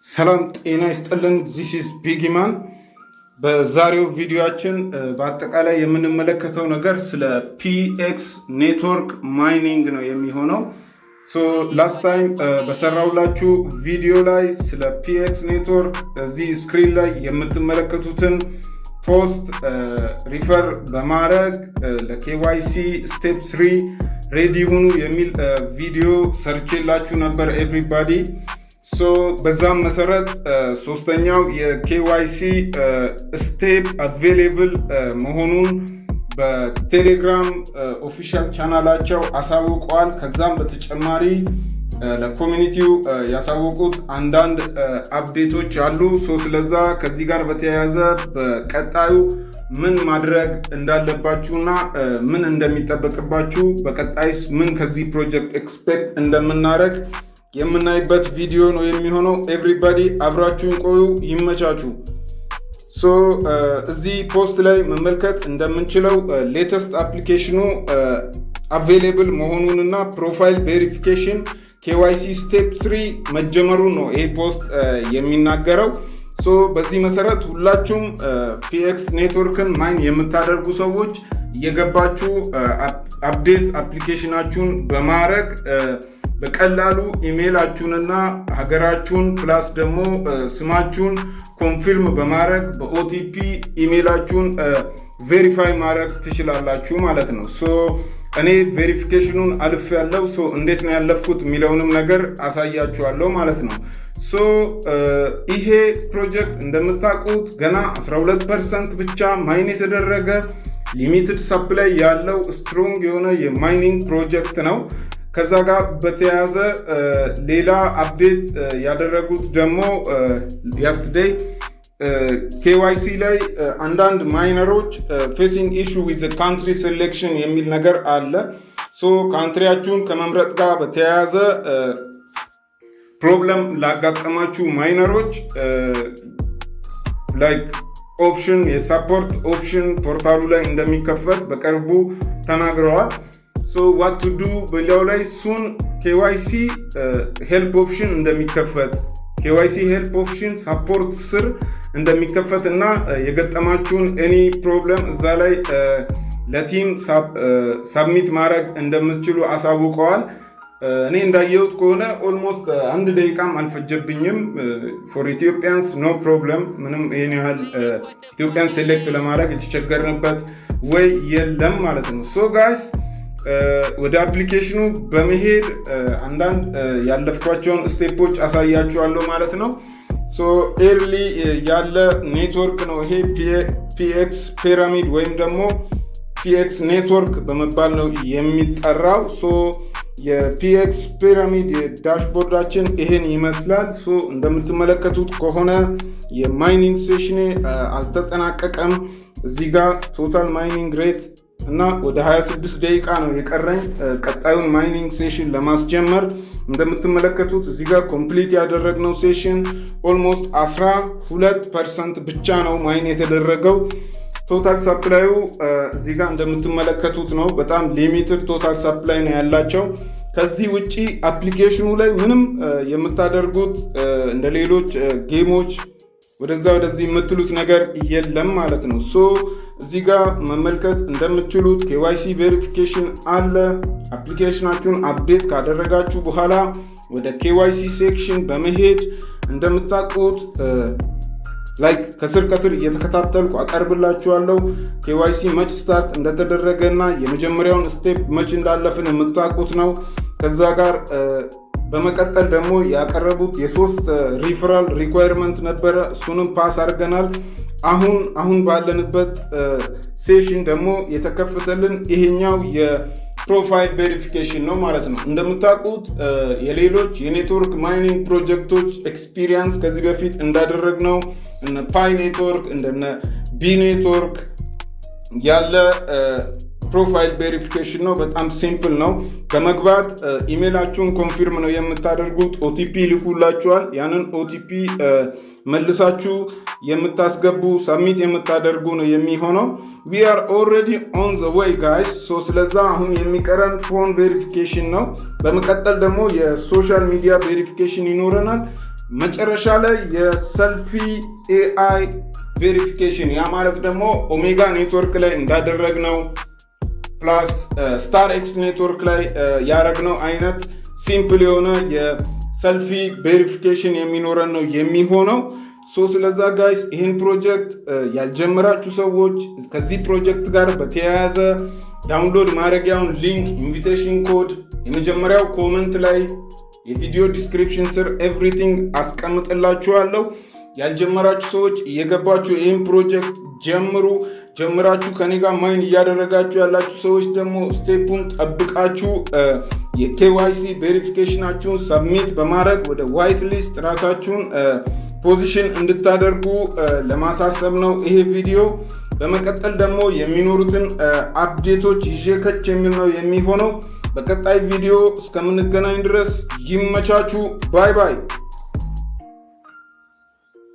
ሰላም ጤና ይስጥልን። ዚስ ኢዝ ቢጊማን። በዛሬው ቪዲዮአችን በአጠቃላይ የምንመለከተው ነገር ስለ ፒኤክስ ኔትወርክ ማይኒንግ ነው የሚሆነው። ላስት ታይም በሰራውላችሁ ቪዲዮ ላይ ስለ ፒኤክስ ኔትወርክ እዚህ ስክሪን ላይ የምትመለከቱትን ፖስት ሪፈር በማድረግ ለኬዋይሲ ስቴፕ 3 ሬዲ ሁኑ የሚል ቪዲዮ ሰርቼላችሁ ነበር ኤቭሪባዲ። በዛም መሰረት ሶስተኛው የኬዋይሲ ስቴፕ አቬሌብል መሆኑን በቴሌግራም ኦፊሻል ቻናላቸው አሳውቀዋል። ከዛም በተጨማሪ ለኮሚኒቲው ያሳወቁት አንዳንድ አፕዴቶች አሉ። ስለዛ ከዚህ ጋር በተያያዘ በቀጣዩ ምን ማድረግ እንዳለባችሁና ምን እንደሚጠበቅባችሁ በቀጣይስ ምን ከዚህ ፕሮጀክት ኤክስፔክት እንደምናደርግ የምናይበት ቪዲዮ ነው የሚሆነው። ኤቭሪባዲ አብራችሁን ቆዩ፣ ይመቻችሁ። እዚህ ፖስት ላይ መመልከት እንደምንችለው ሌተስት አፕሊኬሽኑ አቬሌብል መሆኑንና ፕሮፋይል ቬሪፊኬሽን ኬዋይሲ ስቴፕ 3 መጀመሩን ነው ይሄ ፖስት የሚናገረው። በዚህ መሰረት ሁላችሁም ፒኤክስ ኔትወርክን ማይን የምታደርጉ ሰዎች እየገባችሁ አፕዴት አፕሊኬሽናችሁን በማድረግ በቀላሉ ኢሜይላችሁንና ሀገራችሁን ፕላስ ደግሞ ስማችሁን ኮንፊርም በማድረግ በኦቲፒ ኢሜይላችሁን ቬሪፋይ ማድረግ ትችላላችሁ ማለት ነው። እኔ ቬሪፊኬሽኑን አልፍ ያለው እንዴት ነው ያለፍኩት የሚለውንም ነገር አሳያችኋለሁ ማለት ነው። ይሄ ፕሮጀክት እንደምታውቁት ገና 12% ብቻ ማይን የተደረገ ሊሚትድ ሰፕላይ ያለው ስትሮንግ የሆነ የማይኒንግ ፕሮጀክት ነው። ከዛ ጋር በተያያዘ ሌላ አፕዴት ያደረጉት ደግሞ ያስተርዴይ ኬዋይሲ ላይ አንዳንድ ማይነሮች ፌሲንግ ኢሹ ዊዝ ካንትሪ ሴሌክሽን የሚል ነገር አለ። ካንትሪያችሁን ከመምረጥ ጋር በተያያዘ ፕሮብለም ላጋጠማችሁ ማይነሮች ላይክ ኦፕሽን የሳፖርት ኦፕሽን ፖርታሉ ላይ እንደሚከፈት በቅርቡ ተናግረዋል። ዋት ቱ ዱ በሊያው ላይ ሱን ኬዋይሲ ሄልፕ ኦፕሽን እንደሚከፈት ኬዋይሲ ሄልፕ ኦፕሽን ሳፖርት ስር እንደሚከፈት እና የገጠማችሁን ኤኒ ፕሮብለም እዛ ላይ ለቲም ሳብሚት ማድረግ እንደምትችሉ አሳውቀዋል። እኔ እንዳየሁት ከሆነ ኦልሞስት 1 ደቂቃም አልፈጀብኝም። ፎር ኢትዮጵያንስ ኖ ፕሮብለም፣ ምንም ይሄን ያህል ኢትዮጵያን ሴሌክት ለማድረግ የተቸገርንበት ወይ የለም ማለት ነው። ጋይስ ወደ አፕሊኬሽኑ በመሄድ አንዳንድ ያለፍኳቸውን ስቴፖች አሳያችኋለሁ ማለት ነው። ኤርሊ ያለ ኔትወርክ ነው ይሄ ፒኤክስ ፒራሚድ ወይም ደግሞ ፒኤክስ ኔትወርክ በመባል ነው የሚጠራው። የፒኤክስ ፒራሚድ ዳሽቦርዳችን ይሄን ይመስላል። እንደምትመለከቱት ከሆነ የማይኒንግ ሴሽኔ አልተጠናቀቀም። እዚህ ጋር ቶታል ማይኒንግ ሬት እና ወደ 26 ደቂቃ ነው የቀረኝ ቀጣዩን ማይኒንግ ሴሽን ለማስጀመር። እንደምትመለከቱት እዚህ ጋር ኮምፕሊት ያደረግነው ሴሽን ኦልሞስት 12% ብቻ ነው ማይን የተደረገው። ቶታል ሰፕላዩ እዚህ ጋር እንደምትመለከቱት ነው። በጣም ሊሚትድ ቶታል ሰፕላይ ነው ያላቸው። ከዚህ ውጪ አፕሊኬሽኑ ላይ ምንም የምታደርጉት እንደ ሌሎች ጌሞች ወደዛ ወደዚህ የምትሉት ነገር የለም ማለት ነው። እዚህ ጋር መመልከት እንደምትችሉት ኬዋይሲ ቬሪፊኬሽን አለ። አፕሊኬሽናችሁን አፕዴት ካደረጋችሁ በኋላ ወደ ኬዋይሲ ሴክሽን በመሄድ እንደምታውቁት ላይክ ከስር እየተከታተልኩ አቀርብላችኋለሁ። ኬዋይሲ መች ስታርት እንደተደረገ እና የመጀመሪያውን ስቴፕ መች እንዳለፍን የምታውቁት ነው። ከዛ ጋር በመቀጠል ደግሞ ያቀረቡት የ3 ሪፈራል ሪኳየርመንት ነበረ። እሱንም ፓስ አድርገናል። አሁን ባለንበት ሴሽን ደግሞ የተከፈተልን ይሄኛው የፕሮፋይል ቬሪፊኬሽን ነው ማለት ነው። እንደምታውቁት የሌሎች የኔትወርክ ማይኒንግ ፕሮጀክቶች ኤክስፒሪየንስ ከዚህ በፊት እንዳደረግነው እነ ፓይ ኔትወርክ እንደነ ቢ ኔትወርክ ያለ ፕሮፋይል ቬሪፊኬሽን ነው። በጣም ሲምፕል ነው። በመግባት ኢሜይላችሁን ኮንፊርም ነው የምታደርጉት። ኦቲፒ ልኩላችኋል። ያንን ኦቲፒ መልሳችሁ የምታስገቡ ሰብሚት የምታደርጉ ነው የሚሆነው። we are already on the way guys። ስለዛ አሁን የሚቀረን ፎን ቬሪፊኬሽን ነው። በመቀጠል ደግሞ የሶሻል ሚዲያ ቬሪፊኬሽን ይኖረናል። መጨረሻ ላይ የሰልፊ ኤአይ ቬሪፊኬሽን ያ ማለት ደግሞ ኦሜጋ ኔትወርክ ላይ እንዳደረግነው ፕላስ ስታር ኤክስ ኔትወርክ ላይ ያደረግነው አይነት ሲምፕል የሆነ የሰልፊ ቬሪፊኬሽን የሚኖረን ነው የሚሆነው። ስለዛ ጋይስ ይህን ፕሮጀክት ያልጀመራችሁ ሰዎች ከዚህ ፕሮጀክት ጋር በተያያዘ ዳውንሎድ ማድረጊያውን ሊንክ ኢንቪቴሽን ኮድ የመጀመሪያው ኮመንት ላይ የቪዲዮ ዲስክሪፕሽን ስር ኤቭሪቲንግ አስቀምጥላችኋለሁ። ያልጀመራችሁ ሰዎች እየገባችሁ ይህን ፕሮጀክት ጀምራችሁ ከኔ ጋር ማይን እያደረጋችሁ ያላችሁ ሰዎች ደግሞ ስቴፑን ጠብቃችሁ የኬዋይሲ ቬሪፊኬሽናችሁን ሰብሚት በማድረግ ወደ ዋይት ሊስት ራሳችሁን ፖዚሽን እንድታደርጉ ለማሳሰብ ነው ይሄ ቪዲዮ። በመቀጠል ደግሞ የሚኖሩትን አፕዴቶች ይዤ ከች የሚል ነው የሚሆነው። በቀጣይ ቪዲዮ እስከምንገናኝ ድረስ ይመቻችሁ። ባይ ባይ።